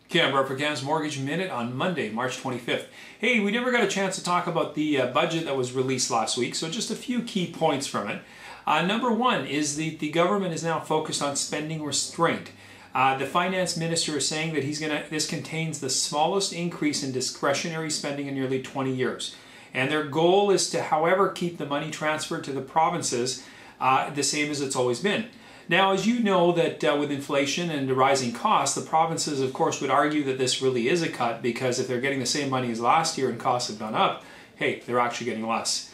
Canberra for Cam's Mortgage Minute on Monday, March 25th. Hey, we never got a chance to talk about the budget that was released last week, so just a few key points from it. Number one is the government is now focused on spending restraint. The finance minister is saying that this contains the smallest increase in discretionary spending in nearly 20 years. And their goal is to, however, keep the money transferred to the provinces the same as it's always been. Now, as you know, that with inflation and the rising costs, the provinces, of course, would argue that this really is a cut, because if they're getting the same money as last year and costs have gone up, hey, they're actually getting less.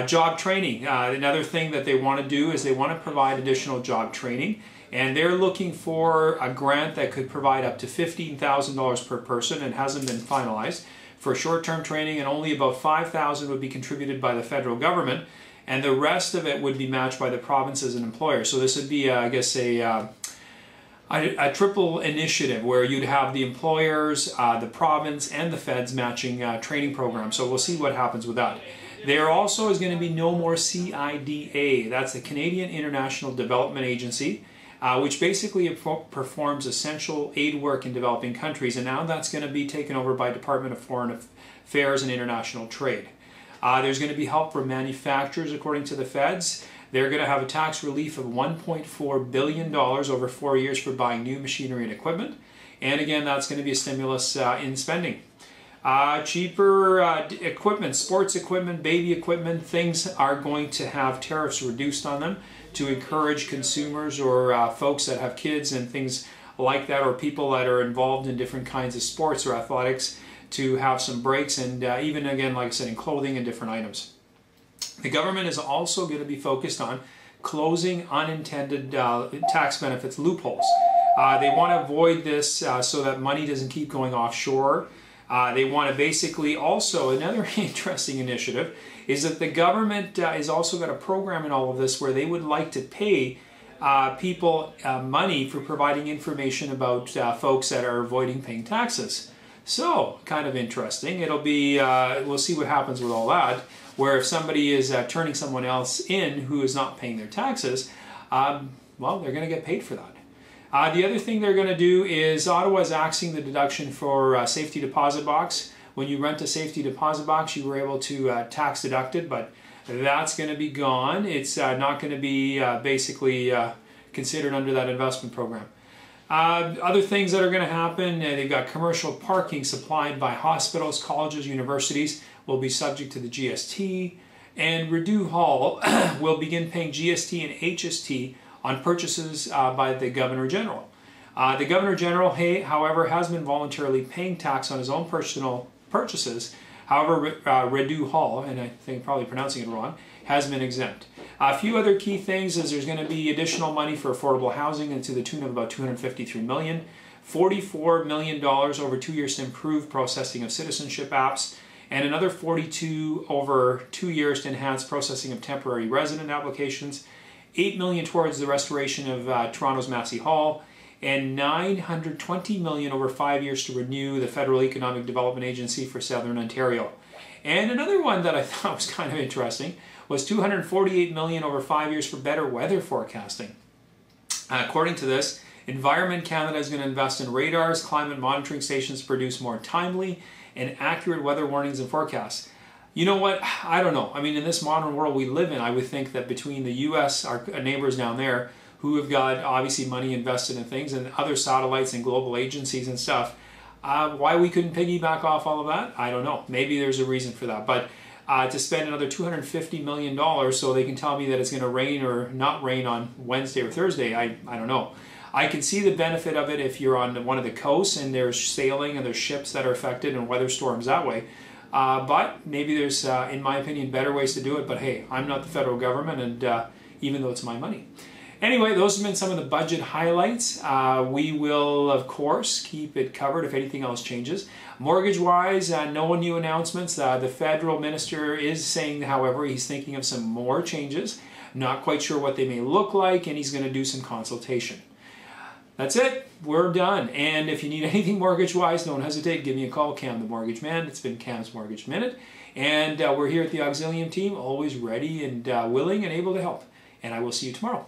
Job training. Another thing that they want to do is they want to provide additional job training, and they're looking for a grant that could provide up to $15,000 per person, and hasn't been finalized, for short-term training, and only about $5,000 would be contributed by the federal government, and the rest of it would be matched by the provinces and employers. So this would be, I guess, a triple initiative where you'd have the employers, the province, and the feds matching training programs. So we'll see what happens with that. There also is going to be no more CIDA. That's the Canadian International Development Agency, which basically performs essential aid work in developing countries. And now that's going to be taken over by Department of Foreign Affairs and International Trade. There's going to be help for manufacturers, according to the feds. They're going to have a tax relief of $1.4 billion over 4 years for buying new machinery and equipment. And again, that's going to be a stimulus in spending. Cheaper equipment, sports equipment, baby equipment, things are going to have tariffs reduced on them to encourage consumers or folks that have kids and things like that, or people that are involved in different kinds of sports or athletics, to have some breaks, and even, again, like I said, in clothing and different items. The government is also going to be focused on closing unintended tax benefits loopholes. They want to avoid this so that money doesn't keep going offshore. They want to basically also, another interesting initiative is that the government is also got a program in all of this where they would like to pay people money for providing information about folks that are avoiding paying taxes. So, kind of interesting. It'll be, we'll see what happens with all that, where if somebody is turning someone else in who is not paying their taxes, well, they're going to get paid for that. The other thing they're going to do is Ottawa is axing the deduction for safety deposit box. When you rent a safety deposit box, you were able to tax deduct it, but that's going to be gone. It's not going to be basically considered under that investment program. Other things that are going to happen, they've got commercial parking supplied by hospitals, colleges, universities will be subject to the GST, and Rideau Hall will begin paying GST and HST on purchases by the Governor General. The Governor General, however, has been voluntarily paying tax on his own personal purchases. However, Rideau Hall, and I think I'm probably pronouncing it wrong, has been exempt. A few other key things is there's going to be additional money for affordable housing, and to the tune of about $253 million. $44 million over 2 years to improve processing of citizenship apps, and another $42 over 2 years to enhance processing of temporary resident applications. $8 million towards the restoration of Toronto's Massey Hall, and $920 million over 5 years to renew the Federal Economic Development Agency for Southern Ontario. And another one that I thought was kind of interesting was $248 million over 5 years for better weather forecasting. According to this, Environment Canada is going to invest in radars, climate monitoring stations to produce more timely and accurate weather warnings and forecasts. You know what? I don't know. I mean, in this modern world we live in, I would think that between the U.S., our neighbors down there, who have got obviously money invested in things, and other satellites and global agencies and stuff, why we couldn't piggyback off all of that, I don't know. Maybe there's a reason for that. But to spend another $250 million so they can tell me that it's going to rain or not rain on Wednesday or Thursday, I don't know. I can see the benefit of it if you're on one of the coasts and there's sailing and there's ships that are affected and weather storms that way. But maybe there's, in my opinion, better ways to do it. But hey, I'm not the federal government, and even though it's my money. Anyway, those have been some of the budget highlights. We will, of course, keep it covered if anything else changes. Mortgage-wise, no new announcements. The federal minister is saying, however, he's thinking of some more changes. Not quite sure what they may look like, and he's going to do some consultation. That's it. We're done. And if you need anything mortgage-wise, don't hesitate. Give me a call, Cam the Mortgage Man. It's been Cam's Mortgage Minute. And we're here at the Auxilium team, always ready and willing and able to help. And I will see you tomorrow.